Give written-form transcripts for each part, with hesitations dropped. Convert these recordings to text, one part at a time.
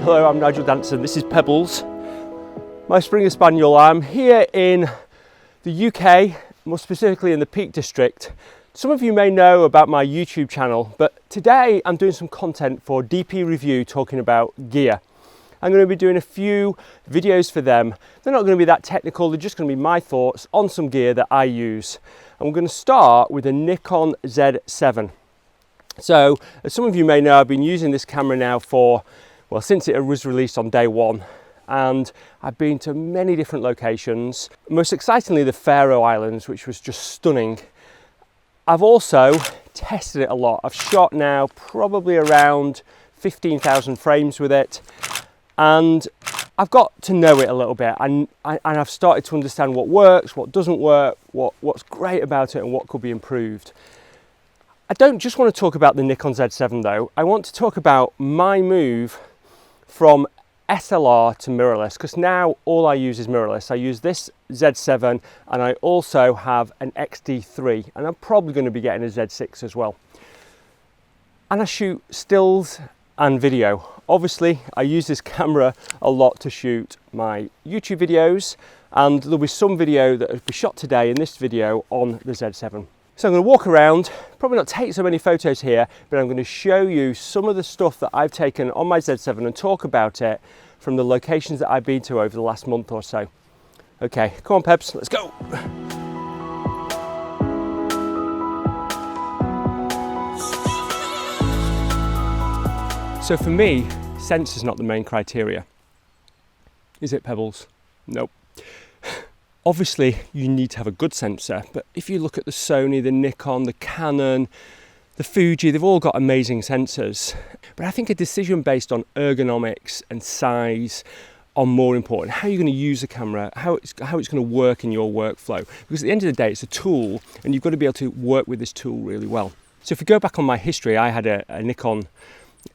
Hello, I'm Nigel Danson. This is Pebbles, my Springer Spaniel. I'm here in the UK, more specifically in the Peak District. Some of you may know about my YouTube channel, but today I'm doing some content for DPReview talking about gear. I'm going to be doing a few videos for them. They're not going to be that technical, they're just going to be my thoughts on some gear that I use. And we're going to start with a Nikon Z7. So, as some of you may know, I've been using this camera now for, well, since it was released on day one. And I've been to many different locations. Most excitingly, the Faroe Islands, which was just stunning. I've also tested it a lot. I've shot now probably around 15,000 frames with it. And I've got to know it a little bit, and I've started to understand what works, what doesn't work, what's great about it and what could be improved. I don't just want to talk about the Nikon Z7 though. I want to talk about my move from SLR to mirrorless, because now all I use is mirrorless. I use this Z7 and I also have an XD3, and I'm probably going to be getting a Z6 as well. And I shoot stills and video. Obviously, I use this camera a lot to shoot my YouTube videos, and there'll be some video that will be shot today in this video on the Z7. So I'm going to walk around, probably not take so many photos here, but I'm going to show you some of the stuff that I've taken on my Z7 and talk about it from the locations that I've been to over the last month or so. Okay, come on Peps, let's go. So for me, sensor's not the main criteria. Is it, Pebbles? Nope. Obviously, you need to have a good sensor, but if you look at the Sony, the Nikon, the Canon, the Fuji, they've all got amazing sensors. But I think a decision based on ergonomics and size are more important. How you're going to use the camera, how it's going to work in your workflow. Because at the end of the day, it's a tool, and you've got to be able to work with this tool really well. So if we go back on my history, I had a Nikon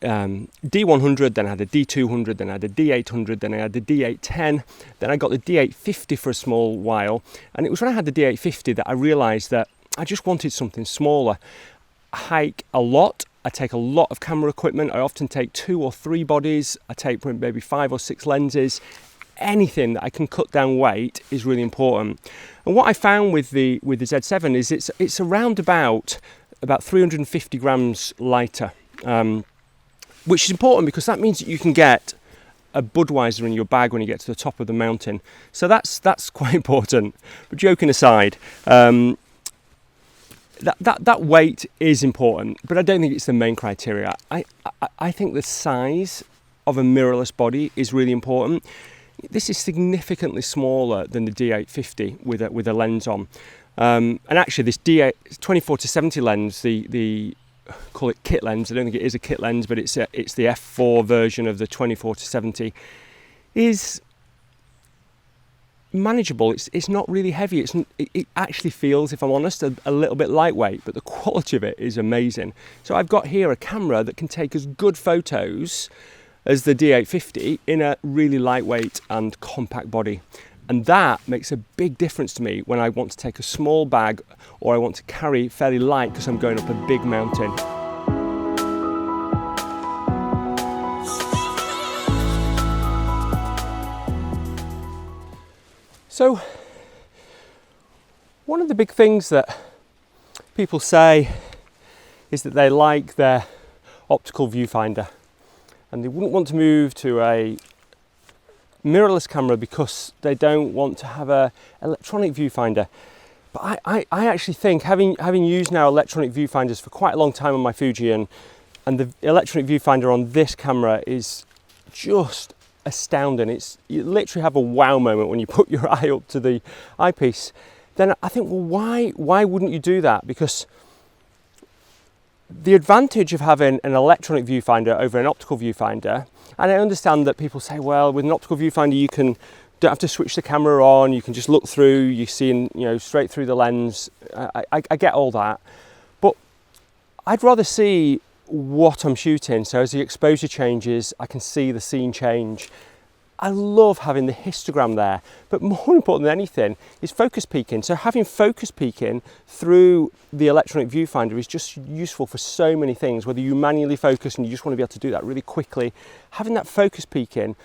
D100, then I had a D200, then I had a D800, then I had the D810, then I got the D850 for a small while, and it was when I had the D850 that I realised that I just wanted something smaller. I hike a lot, I take a lot of camera equipment, I often take 2 or 3 bodies, I take maybe 5 or 6 lenses. Anything that I can cut down weight is really important. And what I found with the Z7 is it's around about 350 grams lighter. Which is important because that means that you can get a Budweiser in your bag when you get to the top of the mountain. So that's quite important. But joking aside, that weight is important, but I don't think it's the main criteria. I think the size of a mirrorless body is really important. This is significantly smaller than the D850 with a lens on. And actually this D8 24-70 lens, the call it kit lens, I don't think it is a kit lens, but it's the f4 version of the 24-70, is manageable. It's not really heavy. It actually feels, if I'm honest, a little bit lightweight, but the quality of it is amazing. So I've got here a camera that can take as good photos as the D850 in a really lightweight and compact body. And that makes a big difference to me when I want to take a small bag or I want to carry fairly light because I'm going up a big mountain. So, one of the big things that people say is that they like their optical viewfinder and they wouldn't want to move to a mirrorless camera because they don't want to have a electronic viewfinder. But I actually think, having used now electronic viewfinders for quite a long time on my Fuji, and the electronic viewfinder on this camera is just astounding. You literally have a wow moment when you put your eye up to the eyepiece. Then I think, well, why wouldn't you do that? Because the advantage of having an electronic viewfinder over an optical viewfinder, and I understand that people say, well, with an optical viewfinder you don't have to switch the camera on, you can just look through, you see straight through the lens. I get all that, but I'd rather see what I'm shooting. So as the exposure changes, I can see the scene change. I love having the histogram there, but more important than anything is focus peaking. So having focus peaking through the electronic viewfinder is just useful for so many things, whether you manually focus and you just want to be able to do that really quickly. Having that focus peaking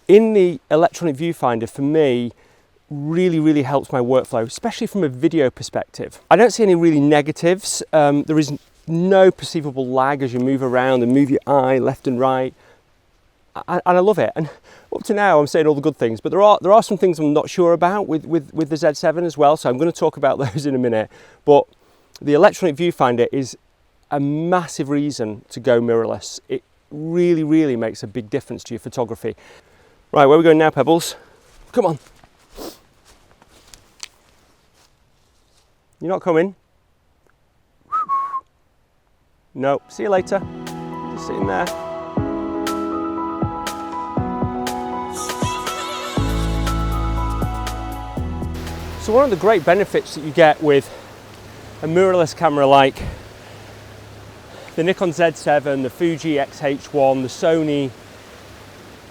in the electronic viewfinder, for me, really helps my workflow, especially from a video perspective. I don't see any really negatives. There is no perceivable lag as you move around and move your eye left and right. And I love it. And up to now, I'm saying all the good things, but there are some things I'm not sure about with the Z7 as well. So I'm going to talk about those in a minute. But the electronic viewfinder is a massive reason to go mirrorless. It really makes a big difference to your photography. Right, where are we going now, Pebbles? Come on. You're not coming? No. See you later. Just sitting there. So one of the great benefits that you get with a mirrorless camera like the Nikon Z7, the Fuji X-H1, the Sony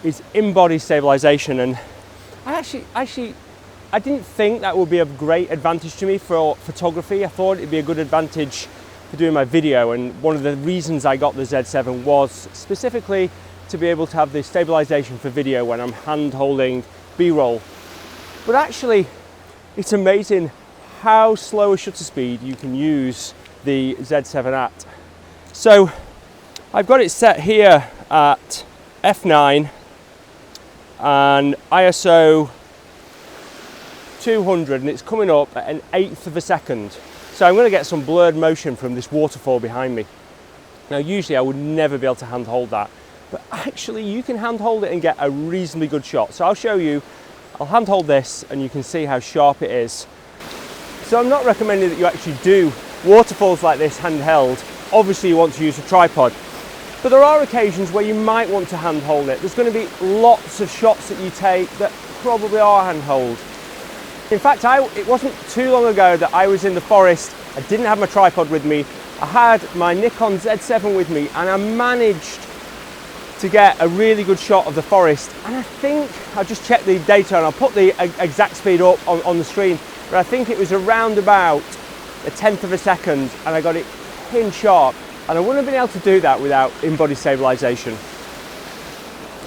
is in-body stabilization. And I didn't think that would be a great advantage to me for photography. I thought it'd be a good advantage for doing my video, and one of the reasons I got the Z7 was specifically to be able to have the stabilization for video when I'm hand holding B-roll. But actually, it's amazing how slow a shutter speed you can use the Z7 at. So I've got it set here at f9 and ISO 200, and it's coming up at 1/8 of a second. So I'm going to get some blurred motion from this waterfall behind me. Now usually I would never be able to hand hold that, but actually you can hand hold it and get a reasonably good shot. So I'll show you. I'll hand hold this and you can see how sharp it is. So I'm not recommending that you actually do waterfalls like this handheld. Obviously you want to use a tripod, but there are occasions where you might want to hand hold it. There's going to be lots of shots that you take that probably are handhold. In fact, it wasn't too long ago that I was in the forest. I didn't have my tripod with me. I had my Nikon Z7 with me and I managed to get a really good shot of the forest. And I think, I'll just check the data and I'll put the exact speed up on the screen, but I think it was around about 1/10 of a second and I got it pin sharp. And I wouldn't have been able to do that without in-body stabilization.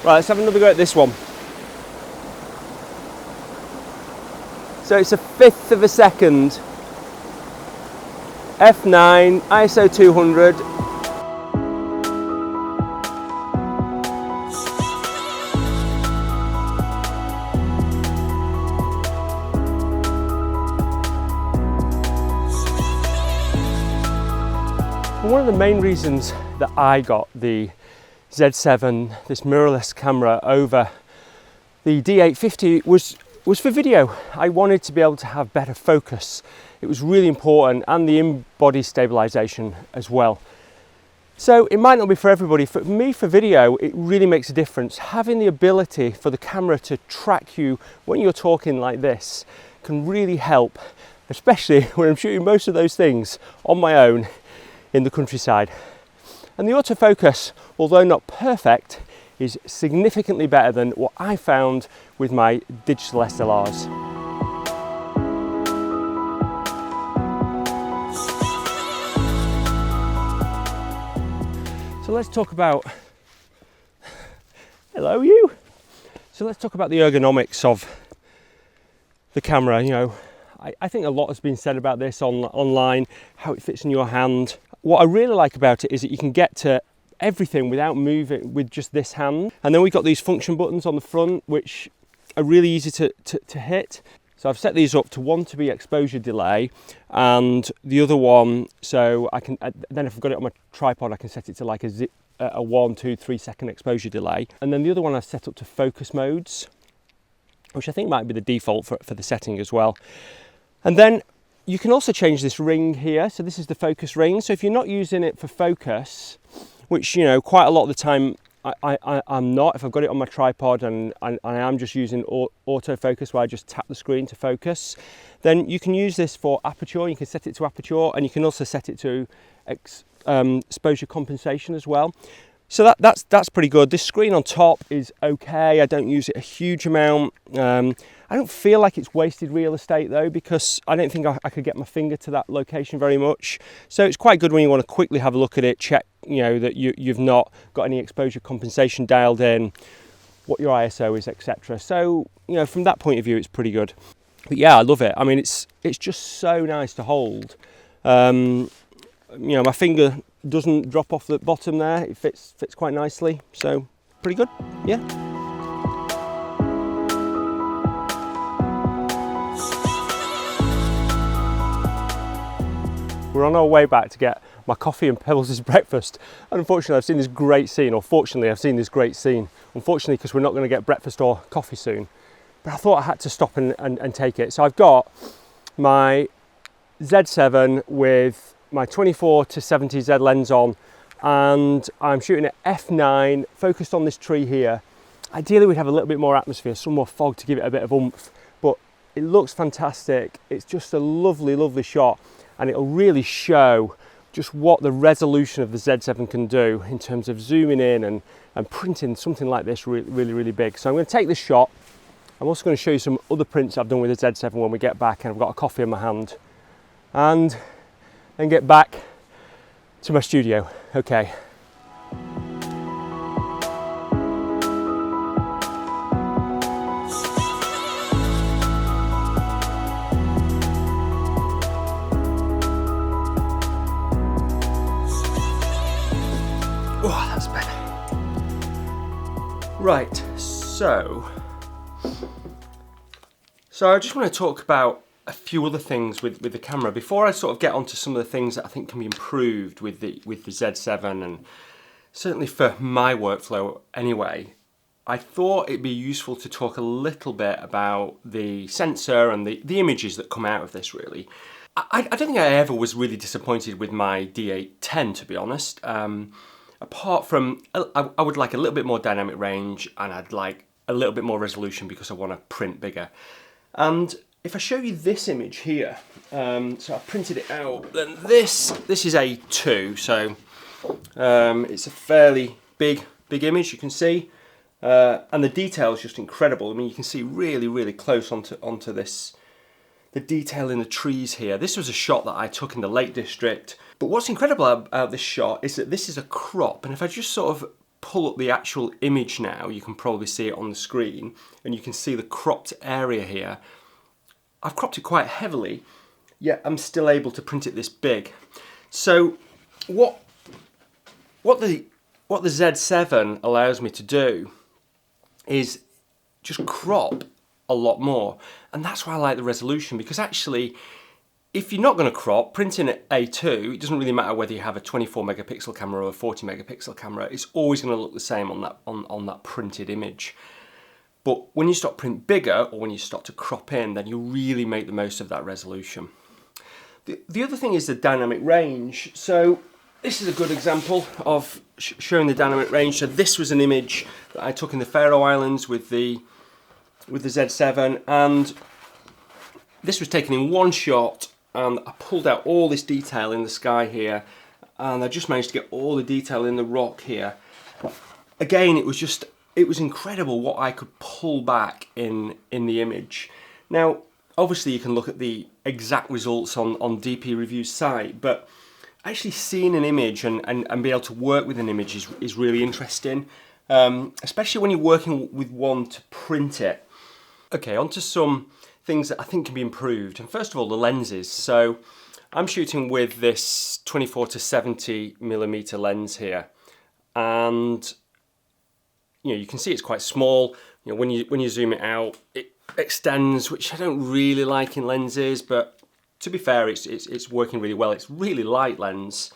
Right, let's have another go at this one. So it's 1/5 of a second, f9, ISO 200. One of the main reasons that I got the Z7, this mirrorless camera, over the D850 was for video. I wanted to be able to have better focus. It was really important, and the in-body stabilization as well. So it might not be for everybody. For me, for video, it really makes a difference. Having the ability for the camera to track you when you're talking like this can really help, especially when I'm shooting most of those things on my own in the countryside. And the autofocus, although not perfect, is significantly better than what I found with my digital SLRs. So let's talk about, hello you. So let's talk about the ergonomics of the camera. You know, I think a lot has been said about this online, how it fits in your hand. What I really like about it is that you can get to everything without moving with just this hand. And then we've got these function buttons on the front, which are really easy to hit. So I've set these up to one to be exposure delay, and the other one, so I can, then if I've got it on my tripod, I can set it to like a 1, 2, 3 second exposure delay. And then the other one I've set up to focus modes, which I think might be the default for the setting as well. And then you can also change this ring here. So this is the focus ring. So if you're not using it for focus, which, you know, quite a lot of the time I'm not, if I've got it on my tripod and I am just using autofocus where I just tap the screen to focus, then you can use this for aperture. You can set it to aperture, and you can also set it to exposure compensation as well. So that's pretty good. This screen on top is okay. I don't use it a huge amount. I don't feel like it's wasted real estate though, because I don't think I could get my finger to that location very much. So it's quite good when you want to quickly have a look at it, check, you know, that you've not got any exposure compensation dialed in, what your ISO is, etc. So, you know, from that point of view, it's pretty good. But yeah, I love it. I mean, it's just so nice to hold. You know, my finger doesn't drop off the bottom there. It fits quite nicely. So pretty good. Yeah. We're on our way back to get my coffee and Pebbles' breakfast. And unfortunately, I've seen this great scene, or fortunately, I've seen this great scene. Unfortunately, because we're not going to get breakfast or coffee soon. But I thought I had to stop and take it. So I've got my Z7 with my 24-70 Z lens on, and I'm shooting at f9, focused on this tree here. Ideally, we'd have a little bit more atmosphere, some more fog to give it a bit of oomph, but it looks fantastic. It's just a lovely, lovely shot, and it'll really show just what the resolution of the Z7 can do in terms of zooming in and printing something like this really, really big. So I'm going to take this shot. I'm also going to show you some other prints I've done with the Z7 when we get back, and I've got a coffee in my hand, and then get back to my studio. Okay. Oh, that's better. Right, so I just want to talk about a few other things with the camera before I sort of get onto some of the things that I think can be improved with the Z7, and certainly for my workflow anyway. I thought it'd be useful to talk a little bit about the sensor and the images that come out of this, really. I don't think I ever was really disappointed with my D810, to be honest. Apart from, I would like a little bit more dynamic range, and I'd like a little bit more resolution because I want to print bigger. And if I show you this image here, so I printed it out, then this is A2, so it's a fairly big image, you can see, and the detail is just incredible. I mean, you can see really close onto this, the detail in the trees here. This was a shot that I took in the Lake District, but what's incredible about this shot is that this is a crop, and if I just sort of pull up the actual image now, you can probably see it on the screen, and you can see the cropped area here. I've cropped it quite heavily, yet I'm still able to print it this big. So what the Z7 allows me to do is just crop a lot more, and that's why I like the resolution, because actually, if you're not going to crop, printing at A2, it doesn't really matter whether you have a 24 megapixel camera or a 40 megapixel camera. It's always going to look the same on that printed image. But when you start print bigger, or when you start to crop in, then you really make the most of that resolution. The other thing is the dynamic range. So this is a good example of showing the dynamic range. So this was an image that I took in the Faroe Islands with the Z7, and this was taken in one shot, and I pulled out all this detail in the sky here, and I just managed to get all the detail in the rock here. Again, it was incredible what I could pull back in the image. Now, obviously you can look at the exact results on DPReview's site, but actually seeing an image and be able to work with an image is really interesting, especially when you're working with one to print it. Okay, on to some things that I think can be improved. And first of all, the lenses. So I'm shooting with this 24-70mm lens here, and you can see it's quite small. When you zoom it out, it extends, which I don't really like in lenses, but to be fair, it's working really well. It's really light lens,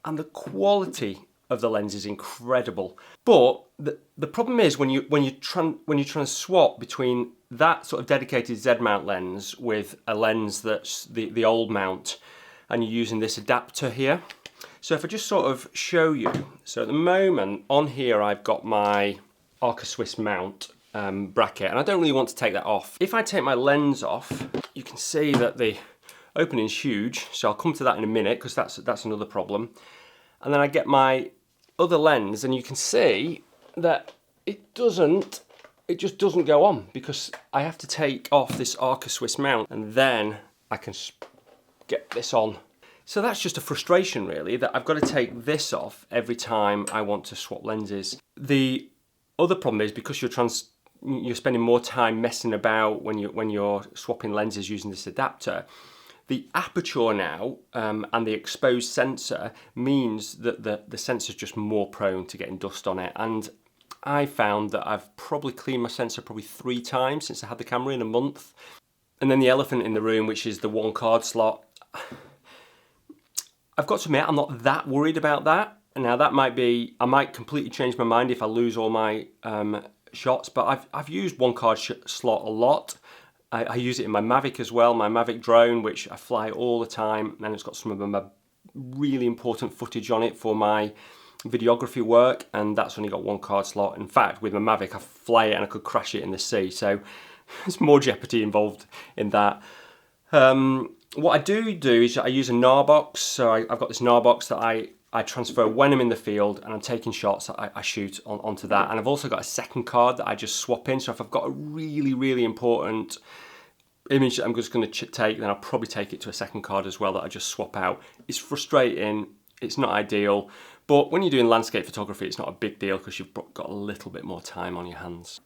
and the quality of the lens is incredible. But the problem is when you're trying to swap between that sort of dedicated Z mount lens with a lens that's the old mount, and you're using this adapter here. So if I just sort of show you, so at the moment on here I've got my Arca Swiss mount bracket, and I don't really want to take that off. If I take my lens off, you can see that the opening is huge, so I'll come to that in a minute because that's another problem. And then I get my other lens, and you can see that it just doesn't go on, because I have to take off this Arca Swiss mount and then I can get this on. So that's just a frustration really, that I've got to take this off every time I want to swap lenses. The other problem is, because you're spending more time messing about when you're swapping lenses using this adapter, the aperture now and the exposed sensor means that the sensor's just more prone to getting dust on it. And I found that I've probably cleaned my sensor 3 times since I had the camera in a month. And then the elephant in the room, which is the 1 card slot. I've got to admit, I'm not that worried about that. Now that might be, I might completely change my mind if I lose all my shots, but I've used 1 card slot a lot. I use it in my Mavic as well, my Mavic drone, which I fly all the time, and it's got some of my really important footage on it for my videography work, and that's only got 1 card slot. In fact, with my Mavic, I fly it and I could crash it in the sea, so there's more jeopardy involved in that. What I do is I use a NAR box. So I've got this NAR box that I transfer when I'm in the field and I'm taking shots, I shoot onto that. And I've also got a second card that I just swap in. So if I've got a really, really important image that I'm just going to take, then I'll probably take it to a second card as well that I just swap out. It's frustrating, it's not ideal, but when you're doing landscape photography, it's not a big deal because you've got a little bit more time on your hands.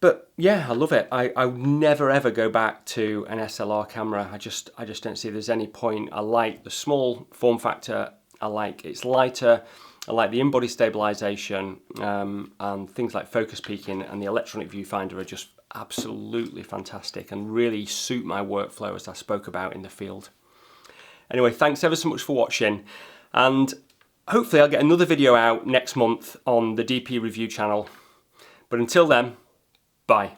But yeah, I love it. I would never ever go back to an SLR camera. I just don't see there's any point. I like the small form factor. I like it's lighter. I like the in-body stabilization, and things like focus peaking and the electronic viewfinder are just absolutely fantastic and really suit my workflow, as I spoke about in the field. Anyway, thanks ever so much for watching, and hopefully I'll get another video out next month on the DPReview channel. But until then, bye.